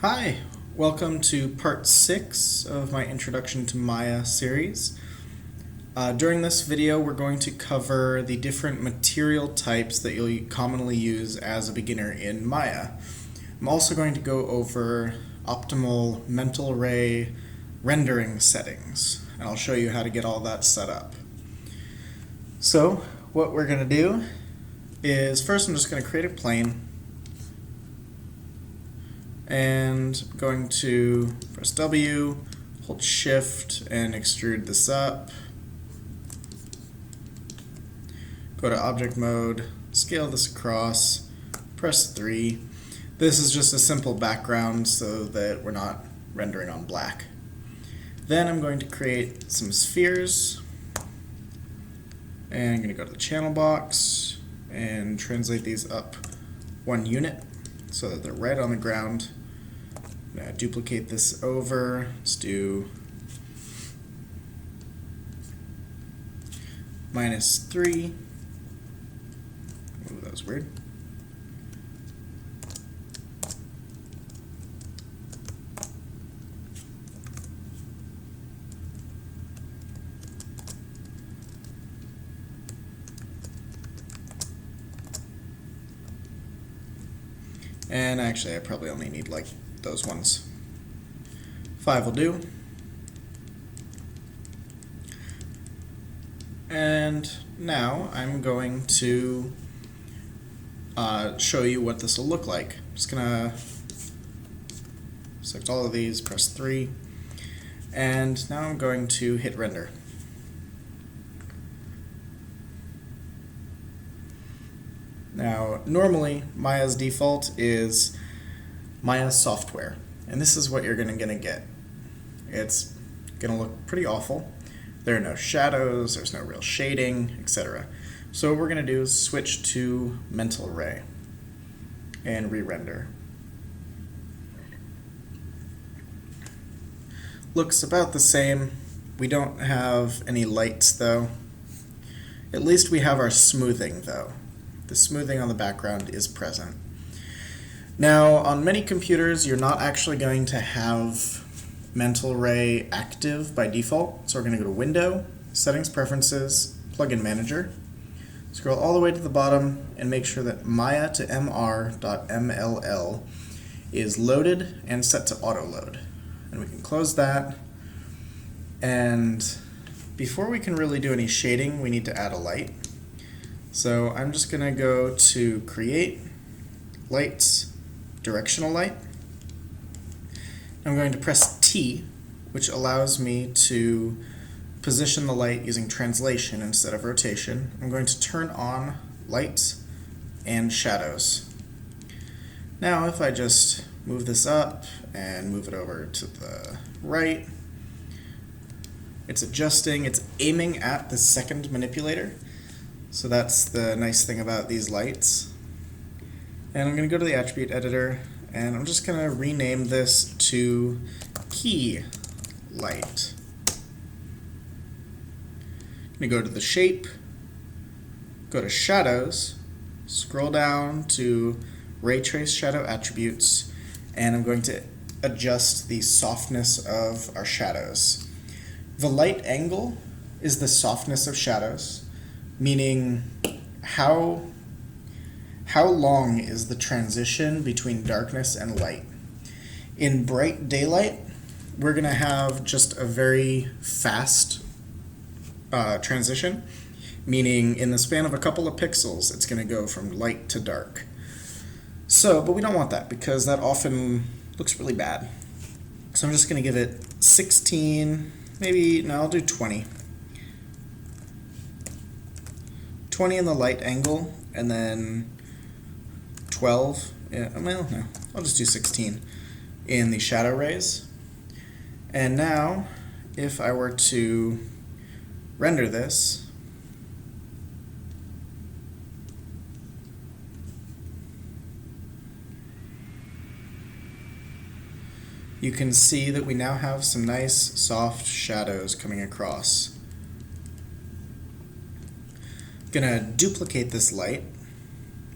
Hi, welcome to part 6 of my Introduction to Maya series. During this video we're going to cover the different material types that you'll commonly use as a beginner in Maya. I'm also going to go over optimal mental array rendering settings, and I'll show you how to get all that set up. So what we're going to do is first I'm just going to create a plane. And I'm going to press W, hold Shift, and extrude this up. Go to Object Mode, scale this across, press 3. This is just a simple background so that we're not rendering on black. Then I'm going to create some spheres. And I'm going to go to the channel box and translate these up 1 unit so that they're right on the ground. I'm going to duplicate this over. Let's do -3. Ooh, that was weird. And actually I probably only need like those ones. 5 will do. And now I'm going to show you what this will look like. I'm just gonna select all of these, press 3, and now I'm going to hit render. Now, normally, Maya's default is Maya software, and this is what you're going to get. It's going to look pretty awful. There are no shadows, there's no real shading, etc. So what we're going to do is switch to mental array and re-render. Looks about the same. We don't have any lights though. At least we have our smoothing though. The smoothing on the background is present. Now, on many computers, you're not actually going to have mental array active by default. So we're going to go to Window, Settings Preferences, Plugin Manager. Scroll all the way to the bottom and make sure that Maya to mr.mll is loaded and set to auto load. And we can close that. And before we can really do any shading, we need to add a light. So I'm just going to go to Create, Lights, Directional Light. I'm going to press T, which allows me to position the light using translation instead of rotation. I'm going to turn on lights and shadows. Now if I just move this up and move it over to the right, it's adjusting, it's aiming at the second manipulator. So that's the nice thing about these lights. And I'm going to go to the attribute editor, and I'm just going to rename this to key light. I'm going to go to the shape, go to shadows, scroll down to ray trace shadow attributes, and I'm going to adjust the softness of our shadows. The light angle is the softness of shadows, meaning how long is the transition between darkness and light. In bright daylight, we're going to have just a very fast transition, meaning in the span of a couple of pixels, it's going to go from light to dark. So, but we don't want that because that often looks really bad. So I'm just going to give it 16, maybe, no, I'll do 20. 20 in the light angle, and then 12, well, no, I'll just do 16 in the shadow rays. And now, if I were to render this, you can see that we now have some nice soft shadows coming across. I'm going to duplicate this light,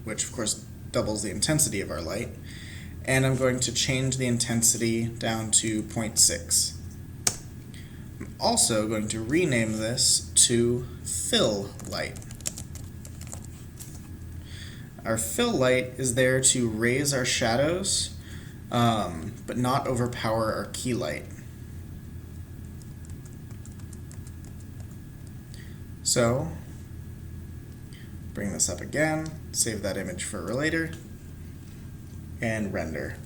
which of course doubles the intensity of our light, and I'm going to change the intensity down to 0.6. I'm also going to rename this to fill light. Our fill light is there to raise our shadows, but not overpower our key light. So, bring this up again, save that image for later, and render.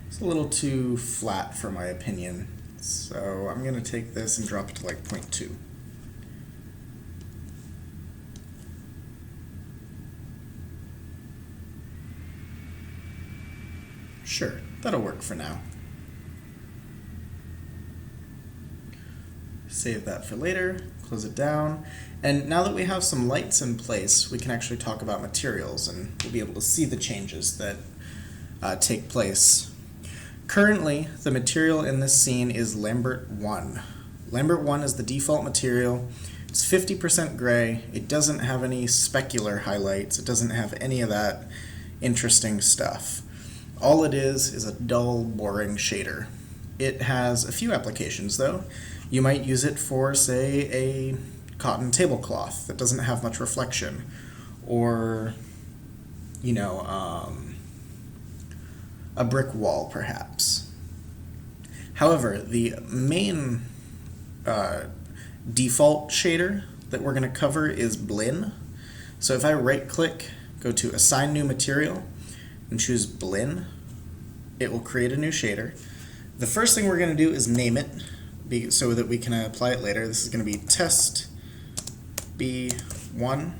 It's a little too flat for my opinion, so I'm going to take this and drop it to like 0.2. Sure, that'll work for now. Save that for later, close it down, and now that we have some lights in place, we can actually talk about materials, and we'll be able to see the changes that take place. Currently, the material in this scene is Lambert 1. Lambert 1 is the default material. It's 50% gray. It doesn't have any specular highlights. It doesn't have any of that interesting stuff. All it is a dull, boring shader. It has a few applications, though. You might use it for, say, a cotton tablecloth that doesn't have much reflection, or, you know, a brick wall, perhaps. However, the main default shader that we're going to cover is Blinn. So if I right-click, go to Assign New Material, and choose Blinn, it will create a new shader. The first thing we're going to do is name it so that we can apply it later. This is going to be Test B1,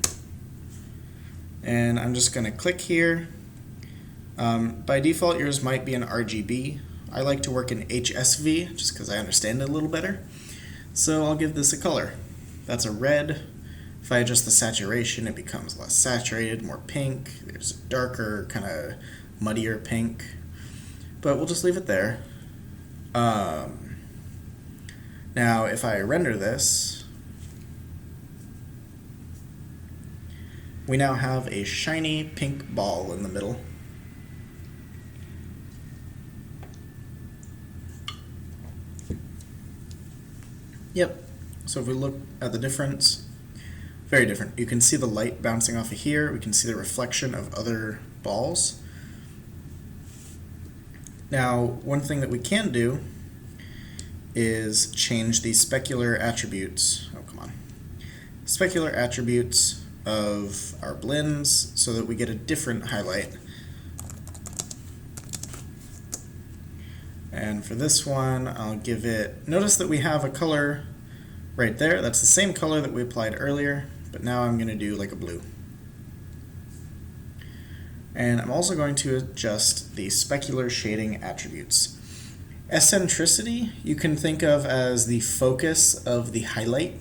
and I'm just going to click here. By default, yours might be an RGB. I like to work in HSV just because I understand it a little better. So I'll give this a color. That's a red. If I adjust the saturation, it becomes less saturated, more pink. There's a darker, kind of muddier pink. But we'll just leave it there. Now, if I render this, we now have a shiny pink ball in the middle. Yep, so if we look at the difference, very different. You can see the light bouncing off of here. We can see the reflection of other balls. Now, one thing that we can do is change the specular attributes. Oh, come on. Specular attributes of our blends so that we get a different highlight. And for this one, I'll give it, notice that we have a color right there. That's the same color that we applied earlier, but now I'm going to do like a blue. And I'm also going to adjust the specular shading attributes. Eccentricity you can think of as the focus of the highlight.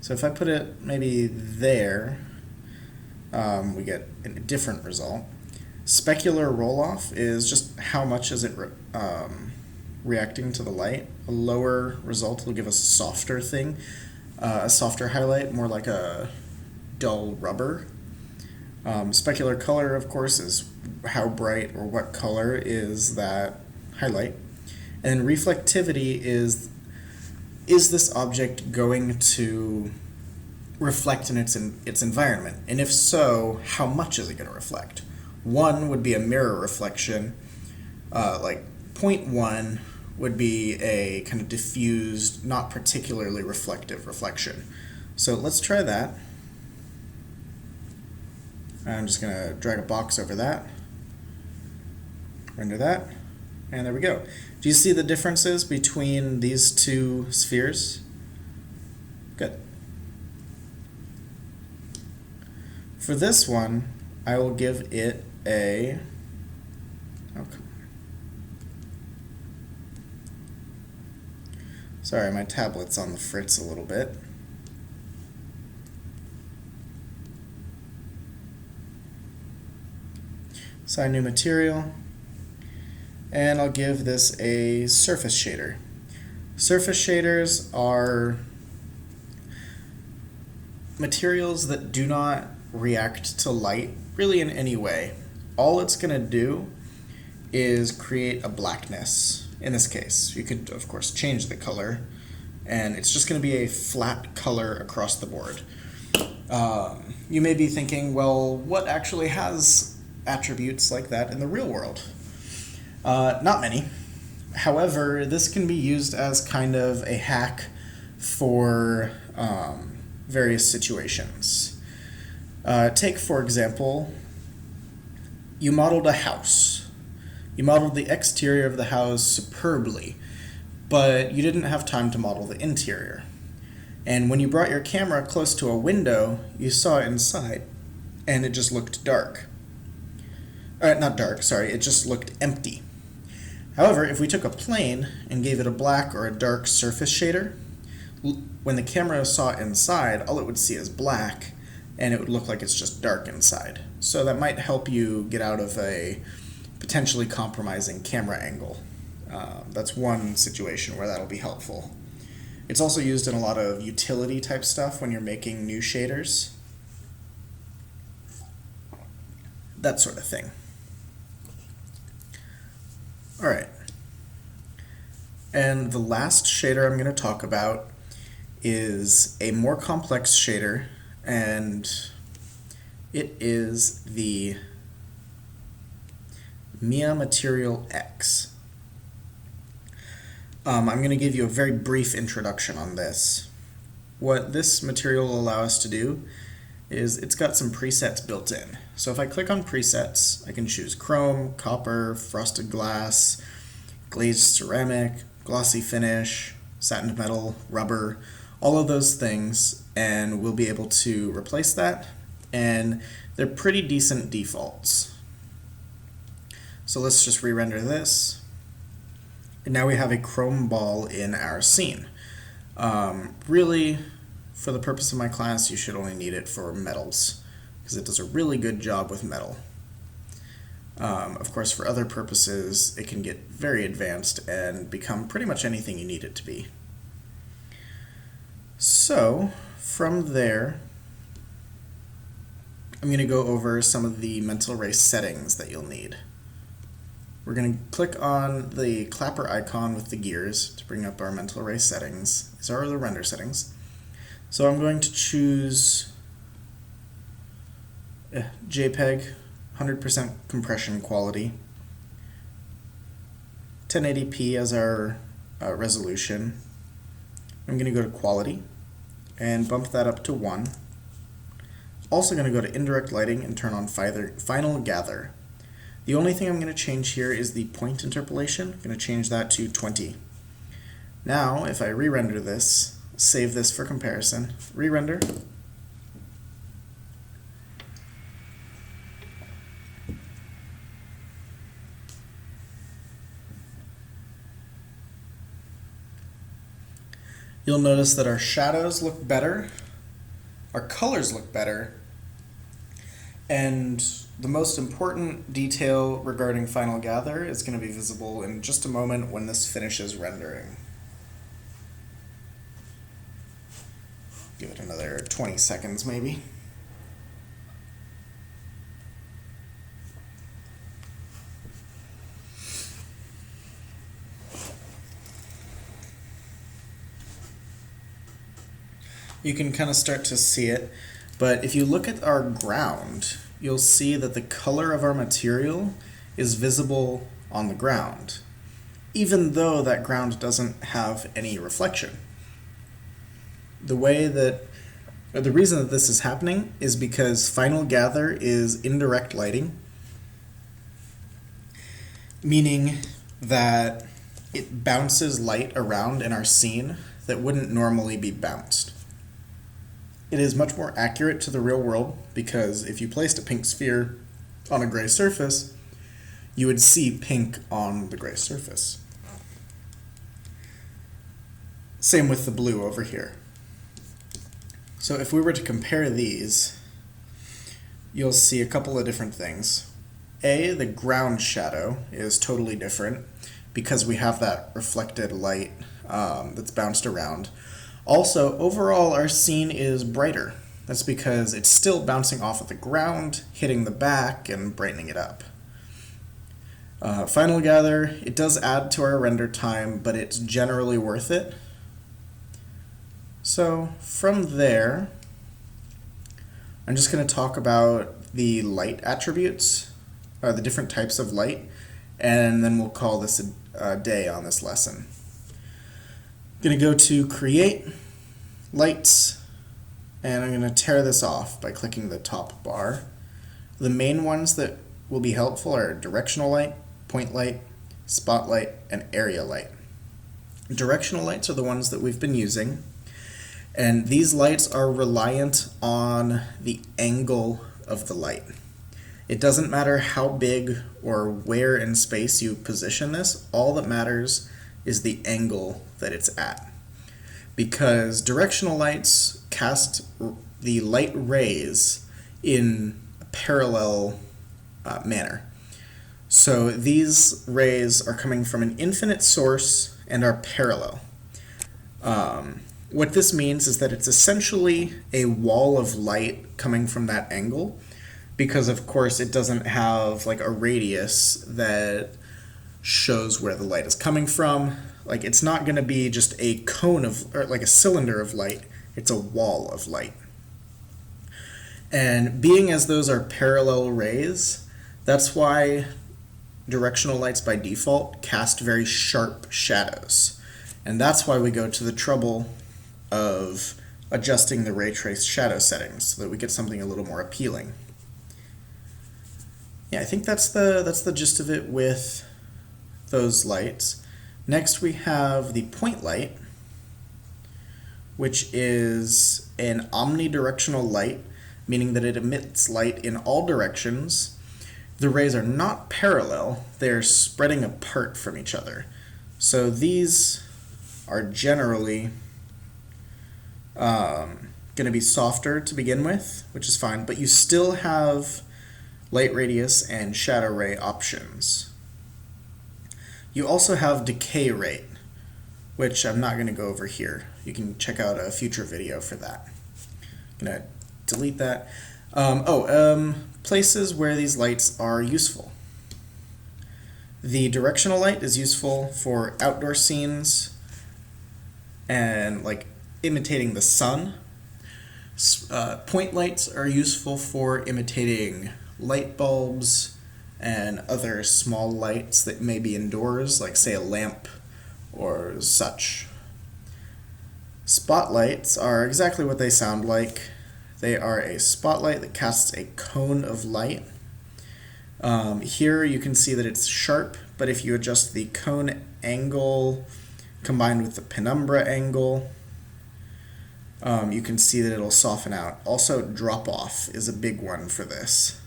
So if I put it maybe there, we get a different result. Specular roll-off is just how much is it reacting to the light. A lower result will give us a softer thing, a softer highlight, more like a dull rubber. Specular color, of course, is how bright or what color is that highlight. And then reflectivity is this object going to reflect in its environment? And if so, how much is it going to reflect? 1 would be a mirror reflection, like 0.1 would be a kind of diffused, not particularly reflective reflection. So let's try that. I'm just going to drag a box over that, render that, and there we go. Do you see the differences between these two spheres? Good. For this one, I will give it a, oh, come on. Sorry, my tablet's on the fritz a little bit. Assign new material, and I'll give this a surface shader. Surface shaders are materials that do not react to light really in any way, all it's going to do is create a blackness. In this case, you could of course change the color, and it's just going to be a flat color across the board. You may be thinking, well, what actually has attributes like that in the real world? Not many. However, this can be used as kind of a hack for various situations. Take, for example, you modeled a house. You modeled the exterior of the house superbly, but you didn't have time to model the interior. And when you brought your camera close to a window, you saw inside, and it just looked dark. Not dark, sorry, it just looked empty. However, if we took a plane and gave it a black or a dark surface shader, when the camera saw inside, all it would see is black, and it would look like it's just dark inside. So that might help you get out of a potentially compromising camera angle. That's one situation where that'll be helpful. It's also used in a lot of utility type stuff when you're making new shaders. That sort of thing. Alright. And the last shader I'm going to talk about is a more complex shader, and it is the Maya Material X. I'm going to give you a very brief introduction on this. What this material will allow us to do is it's got some presets built in. So if I click on presets, I can choose chrome, copper, frosted glass, glazed ceramic, glossy finish, satin metal, rubber, all of those things, and we'll be able to replace that, and they're pretty decent defaults. So let's just re-render this, and now we have a chrome ball in our scene. Really, for the purpose of my class, you should only need it for metals, because it does a really good job with metal. Of course, for other purposes, it can get very advanced and become pretty much anything you need it to be. So, from there, I'm going to go over some of the mental ray settings that you'll need. We're going to click on the clapper icon with the gears to bring up our mental ray settings. These are the render settings. So I'm going to choose JPEG, 100% compression quality, 1080p as our resolution. I'm going to go to quality and bump that up to 1. Also going to go to indirect lighting and turn on final gather. The only thing I'm going to change here is the point interpolation. I'm going to change that to 20. Now, if I re-render this, save this for comparison, re-render, you'll notice that our shadows look better, our colors look better, and the most important detail regarding final gather is going to be visible in just a moment when this finishes rendering. Give it another 20 seconds maybe. You can kind of start to see it, but if you look at our ground, you'll see that the color of our material is visible on the ground, even though that ground doesn't have any reflection. The reason that this is happening is because final gather is indirect lighting, meaning that it bounces light around in our scene that wouldn't normally be bounced. It is much more accurate to the real world because if you placed a pink sphere on a gray surface, you would see pink on the gray surface. Same with the blue over here. So if we were to compare these, you'll see a couple of different things. The ground shadow is totally different because we have that reflected light that's bounced around. Also, overall, our scene is brighter. That's because it's still bouncing off of the ground, hitting the back, and brightening it up. Final gather, it does add to our render time, but it's generally worth it. So from there, I'm just going to talk about the light attributes, the different types of light, and then we'll call this a day on this lesson. I'm going to go to Create, Lights, and I'm going to tear this off by clicking the top bar. The main ones that will be helpful are directional light, point light, spotlight, and area light. Directional lights are the ones that we've been using, and these lights are reliant on the angle of the light. It doesn't matter how big or where in space you position this, all that matters is the angle that it's at. Because directional lights cast the light rays in a parallel manner. So these rays are coming from an infinite source and are parallel. What this means is that it's essentially a wall of light coming from that angle, because of course it doesn't have like a radius that shows where the light is coming from. Like, it's not going to be just a cone of, or like a cylinder of light, it's a wall of light. And being as those are parallel rays, that's why directional lights by default cast very sharp shadows. And that's why we go to the trouble of adjusting the ray trace shadow settings so that we get something a little more appealing. Yeah, I think that's the gist of it with those lights. Next we have the point light, which is an omnidirectional light, meaning that it emits light in all directions. The rays are not parallel, they're spreading apart from each other. So these are generally going to be softer to begin with, which is fine, but you still have light radius and shadow ray options. You also have decay rate, which I'm not going to go over here. You can check out a future video for that. I'm going to delete that. Places where these lights are useful. The directional light is useful for outdoor scenes and like imitating the sun. Point lights are useful for imitating light bulbs and other small lights that may be indoors, like say a lamp or such. Spotlights are exactly what they sound like. They are a spotlight that casts a cone of light. Here you can see that it's sharp, but if you adjust the cone angle combined with the penumbra angle, you can see that it'll soften out. Also, drop off is a big one for this.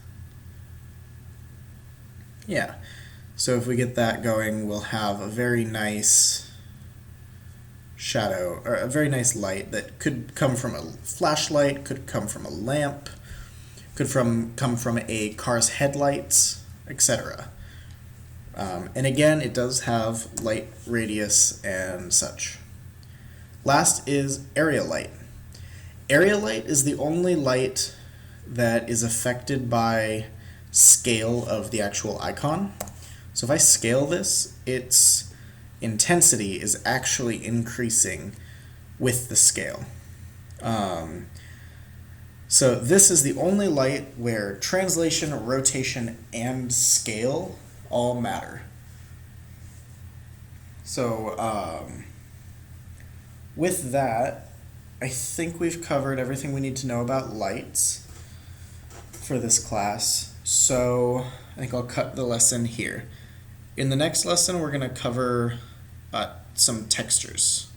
Yeah, so if we get that going, we'll have a very nice shadow, or a very nice light that could come from a flashlight, could come from a lamp, could come from a car's headlights, etc. And again, it does have light radius and such. Last is area light. Area light is the only light that is affected by scale of the actual icon. So if I scale this, its intensity is actually increasing with the scale. So this is the only light where translation, rotation, and scale all matter. So with that, I think we've covered everything we need to know about lights for this class. So I think I'll cut the lesson here. In the next lesson, we're going to cover some textures.